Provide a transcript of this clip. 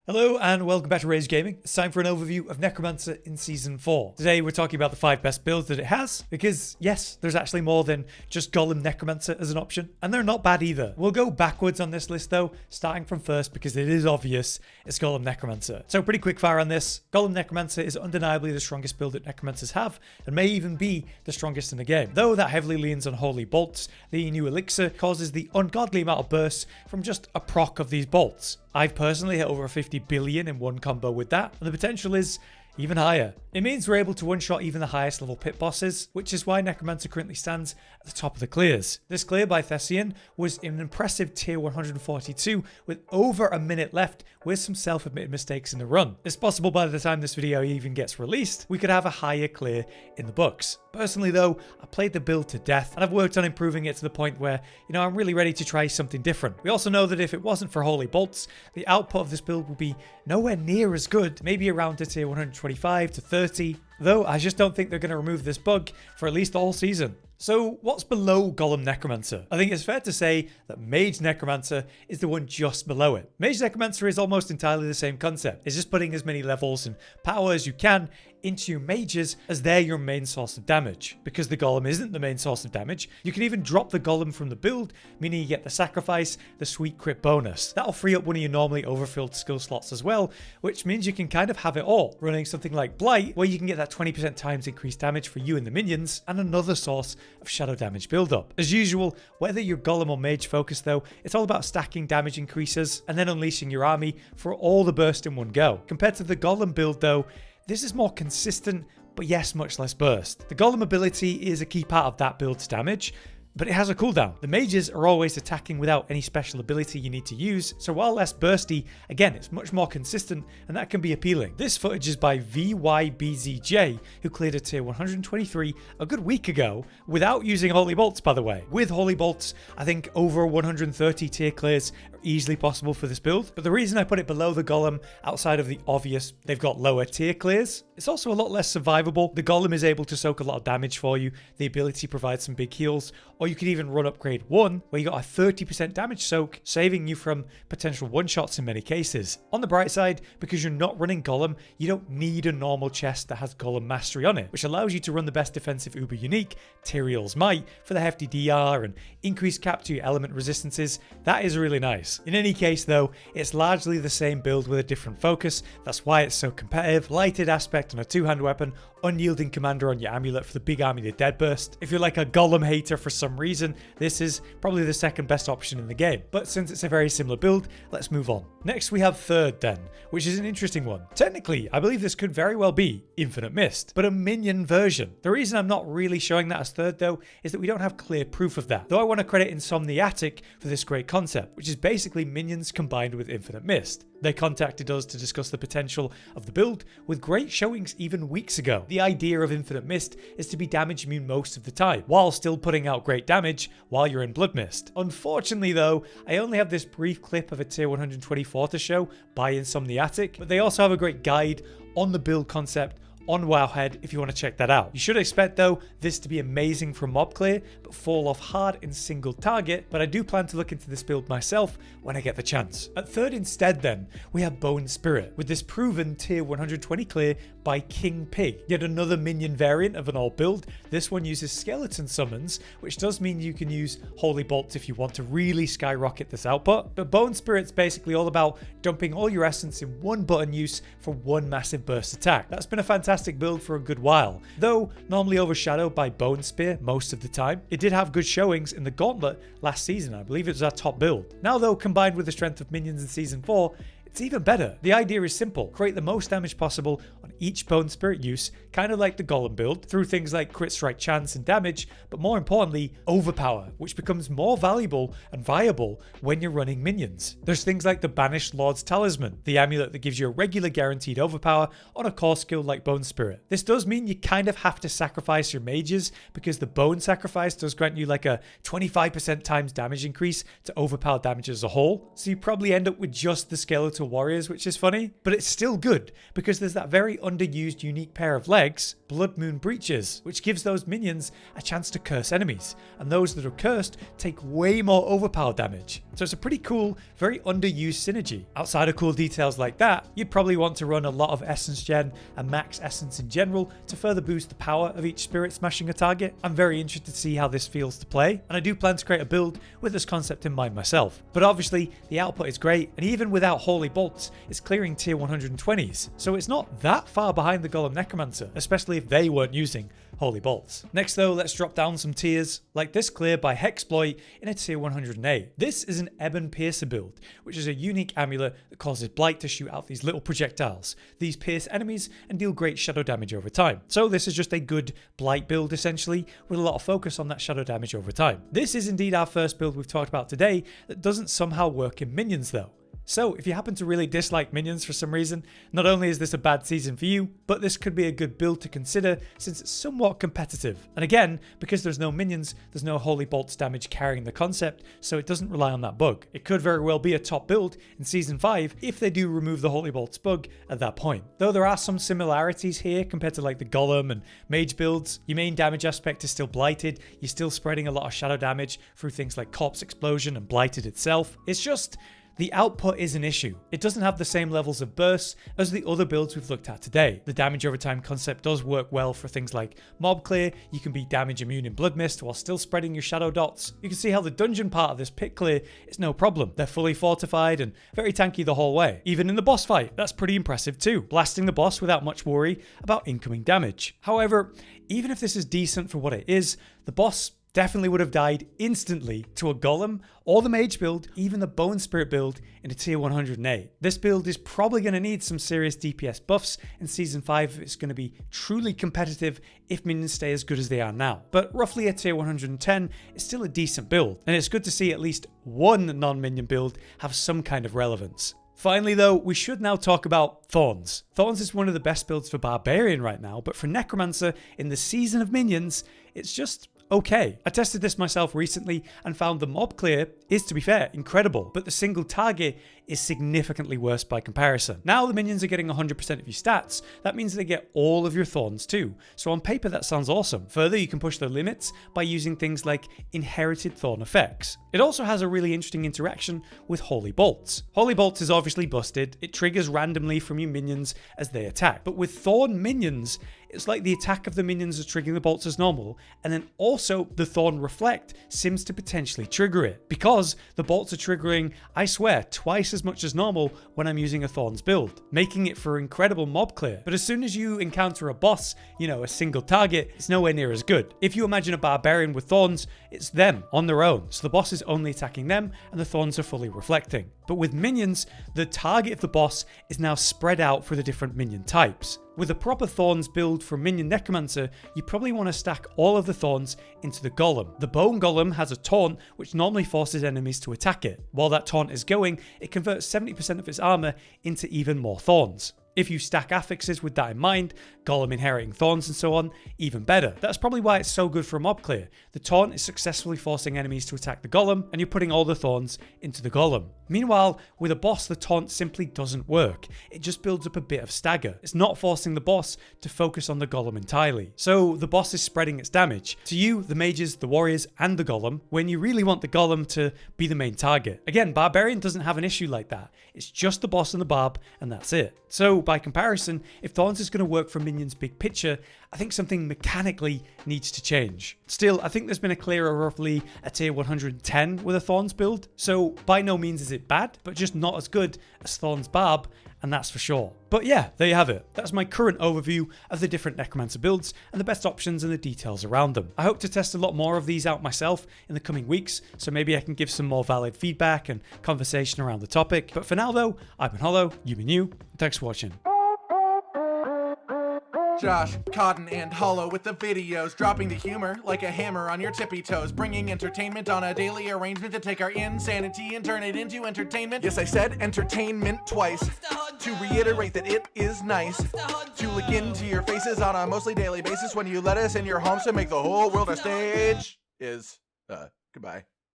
Hello and welcome back to Rage Gaming. It's time for an overview of Necromancer in Season 4. Today we're talking about the 5 best builds that it has, because yes, there's actually more than just Golem Necromancer as an option, and they're not bad either. We'll go backwards on this list though, starting from first because it is obvious it's Golem Necromancer. So pretty quick fire on this. Golem Necromancer is undeniably the strongest build that Necromancers have, and may even be the strongest in the game. Though that heavily leans on Holy Bolts, the new elixir causes the ungodly amount of bursts from just a proc of these bolts. I've personally hit over 50 billion in one combo with that, and the potential is even higher. It means we're able to one-shot even the highest level pit bosses, which is why Necromancer currently stands at the top of the clears. This clear by Thessian was an impressive tier 142 with over a minute left with some self-admitted mistakes in the run. It's possible by the time this video even gets released, we could have a higher clear in the books. Personally though, I played the build to death and I've worked on improving it to the point where, I'm really ready to try something different. We also know that if it wasn't for Holy Bolts, the output of this build would be nowhere near as good, maybe around a tier 125 to 30, though I just don't think they're going to remove this bug for at least the whole season. So what's below Golem Necromancer? I think it's fair to say that Mage Necromancer is the one just below it. Mage Necromancer is almost entirely the same concept. It's just putting as many levels and power as you can into your mages as they're your main source of damage. Because the golem isn't the main source of damage, you can even drop the golem from the build, meaning you get the sacrifice, the sweet crit bonus. That'll free up one of your normally overfilled skill slots as well, which means you can kind of have it all, running something like Blight, where you can get that 20% times increased damage for you and the minions, and another source of shadow damage build-up. As usual, whether you're golem or mage focused though, it's all about stacking damage increases and then unleashing your army for all the burst in one go. Compared to the golem build though, this is more consistent, but yes, much less burst. The golem ability is a key part of that build's damage, but it has a cooldown. The mages are always attacking without any special ability you need to use, so while less bursty, again, it's much more consistent, and that can be appealing. This footage is by VYBZJ, who cleared a tier 123 a good week ago, without using Holy Bolts, by the way. With Holy Bolts, I think over 130 tier clears are easily possible for this build, but the reason I put it below the Golem, outside of the obvious they've got lower tier clears, it's also a lot less survivable. The Golem is able to soak a lot of damage for you, the ability provides some big heals, or you could even run upgrade 1, where you got a 30% damage soak, saving you from potential one-shots in many cases. On the bright side, because you're not running Golem, you don't need a normal chest that has Golem Mastery on it, which allows you to run the best defensive uber unique, Duriel's Might, for the hefty DR and increased cap to your element resistances. That is really nice. In any case though, it's largely the same build with a different focus. That's why it's so competitive. Lighted aspect on a two-hand weapon, unyielding commander on your amulet for the big army to dead burst. If you're like a Golem hater for some reason, this is probably the second best option in the game. But since it's a very similar build, let's move on. Next we have third then, which is an interesting one. Technically, I believe this could very well be infinimist, but a minion version. The reason I'm not really showing that as third though, is that we don't have clear proof of that. Though I want to credit Insomniatic for this great concept, which is basically minions combined with infinimist. They contacted us to discuss the potential of the build, with great showings even weeks ago. The idea of Infinite Mist is to be damage immune most of the time, while still putting out great damage while you're in Blood Mist. Unfortunately though, I only have this brief clip of a tier 124 to show by Insomniatic, but they also have a great guide on the build concept on Wowhead if you want to check that out. You should expect though this to be amazing for mob clear, but fall off hard in single target, but I do plan to look into this build myself when I get the chance. At third instead then, we have Bone Spirit, with this proven tier 120 clear by King Pig. Yet another minion variant of an old build. This one uses skeleton summons, which does mean you can use Holy Bolts if you want to really skyrocket this output, but Bone Spirit's basically all about dumping all your essence in one button use for one massive burst attack. That's been a fantastic build for a good while, though normally overshadowed by Bone Spear most of the time. It did have good showings in the Gauntlet last season. I believe it was our top build. Now though, combined with the strength of minions in season 4, it's even better. The idea is simple. Create the most damage possible on each Bone Spirit use, kind of like the Golem build, through things like crit strike chance and damage, but more importantly, overpower, which becomes more valuable and viable when you're running minions. There's things like the Banished Lord's Talisman, the amulet that gives you a regular guaranteed overpower on a core skill like Bone Spirit. This does mean you kind of have to sacrifice your mages, because the Bone Sacrifice does grant you like a 25% times damage increase to overpower damage as a whole, so you probably end up with just the skeletal to warriors, which is funny, but it's still good because there's that very underused unique pair of legs, Blood Moon Breaches, which gives those minions a chance to curse enemies, and those that are cursed take way more overpower damage. So it's a pretty cool, very underused synergy. Outside of cool details like that, you'd probably want to run a lot of essence gen and max essence in general to further boost the power of each spirit smashing a target. I'm very interested to see how this feels to play, and I do plan to create a build with this concept in mind myself. But obviously, the output is great, and even without Holy Bolts, it's clearing tier 120s, so it's not that far behind the Golem Necromancer, especially if they weren't using Holy Bolts. Next though, let's drop down some tiers, like this clear by Hexploit in a tier 108. This is an Ebon Piercer build, which is a unique amulet that causes blight to shoot out these little projectiles. These pierce enemies and deal great shadow damage over time. So this is just a good blight build essentially, with a lot of focus on that shadow damage over time. This is indeed our first build we've talked about today that doesn't somehow work in minions though. So if you happen to really dislike minions for some reason, not only is this a bad season for you, but this could be a good build to consider since it's somewhat competitive. And again, because there's no minions, there's no Holy Bolts damage carrying the concept, so it doesn't rely on that bug. It could very well be a top build in season 5 if they do remove the Holy Bolts bug at that point. Though there are some similarities here compared to like the golem and mage builds. Your main damage aspect is still blighted, you're still spreading a lot of shadow damage through things like corpse explosion and blighted itself. It's just the output is an issue. It doesn't have the same levels of bursts as the other builds we've looked at today. The damage over time concept does work well for things like mob clear. You can be damage immune in blood mist while still spreading your shadow dots. You can see how the dungeon part of this pit clear is no problem. They're fully fortified and very tanky the whole way. Even in the boss fight, that's pretty impressive too, blasting the boss without much worry about incoming damage. However, even if this is decent for what it is, the boss definitely would have died instantly to a golem or the mage build, even the bone spirit build in a tier 108. This build is probably going to need some serious DPS buffs in season 5 if it's going to be truly competitive if minions stay as good as they are now. But roughly a tier 110 is still a decent build, and it's good to see at least one non-minion build have some kind of relevance. Finally though, we should now talk about Thorns. Thorns is one of the best builds for Barbarian right now, but for Necromancer in the season of minions, it's just okay. I tested this myself recently and found the mob clear is, to be fair, incredible, but the single target is significantly worse by comparison. Now the minions are getting 100% of your stats, that means they get all of your thorns too. So on paper that sounds awesome. Further, you can push the limits by using things like inherited thorn effects. It also has a really interesting interaction with Holy Bolts. Holy Bolts is obviously busted, it triggers randomly from your minions as they attack, but with thorn minions, it's like the attack of the minions is triggering the bolts as normal, and then also the Thorn Reflect seems to potentially trigger it, because the bolts are triggering, I swear, twice as much as normal when I'm using a Thorns build, making it for incredible mob clear. But as soon as you encounter a boss, you know, a single target, it's nowhere near as good. If you imagine a Barbarian with Thorns, it's them on their own, so the boss is only attacking them and the Thorns are fully reflecting. But with minions, the target of the boss is now spread out for the different minion types. With a proper Thorns build for Minion Necromancer, you probably want to stack all of the Thorns into the Golem. The Bone Golem has a taunt which normally forces enemies to attack it. While that taunt is going, it converts 70% of its armor into even more Thorns. If you stack affixes with that in mind, Golem inheriting Thorns and so on, even better. That's probably why it's so good for mob clear. The taunt is successfully forcing enemies to attack the Golem, and you're putting all the Thorns into the Golem. Meanwhile, with a boss, the taunt simply doesn't work. It just builds up a bit of stagger. It's not forcing the boss to focus on the Golem entirely. So the boss is spreading its damage to you, the mages, the warriors, and the Golem, when you really want the Golem to be the main target. Again, Barbarian doesn't have an issue like that. It's just the boss and the barb, and that's it. So by comparison, if Thorns is going to work for minions big picture, I think something mechanically needs to change. Still, I think there's been a clear of roughly a tier 110 with a Thorns build, so by no means is it bad, but just not as good as Thorns Barb, and that's for sure. But yeah, there you have it. That's my current overview of the different Necromancer builds and the best options and the details around them. I hope to test a lot more of these out myself in the coming weeks, so maybe I can give some more valid feedback and conversation around the topic. But for now though, I've been Hollow, you've been you, and thanks for watching. Josh, Cotton, and Hollow with the videos, dropping the humor like a hammer on your tippy toes, bringing entertainment on a daily arrangement to take our insanity and turn it into entertainment. Yes, I said entertainment twice, to reiterate that it is nice to look into your faces on a mostly daily basis when you let us in your homes to make the whole world a stage. Goodbye.